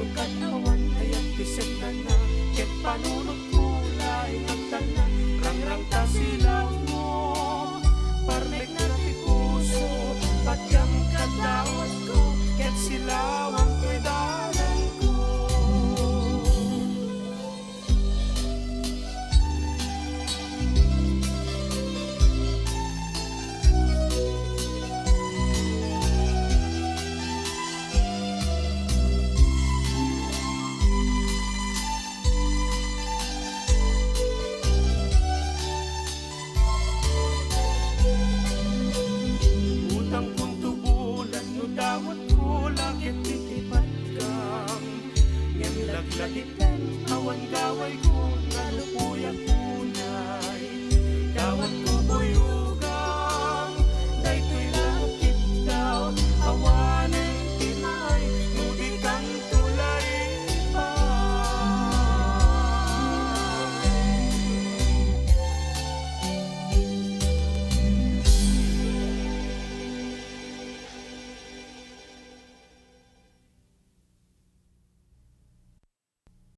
Lukat awan hayat bisip na na ket panunot kulay nagtala rangrang ta silaw mo parmek na ti puso patyam kadawat ko ket silaw ang pedalan ko. Lagitan, awan gaway ko, nalupuya ko na.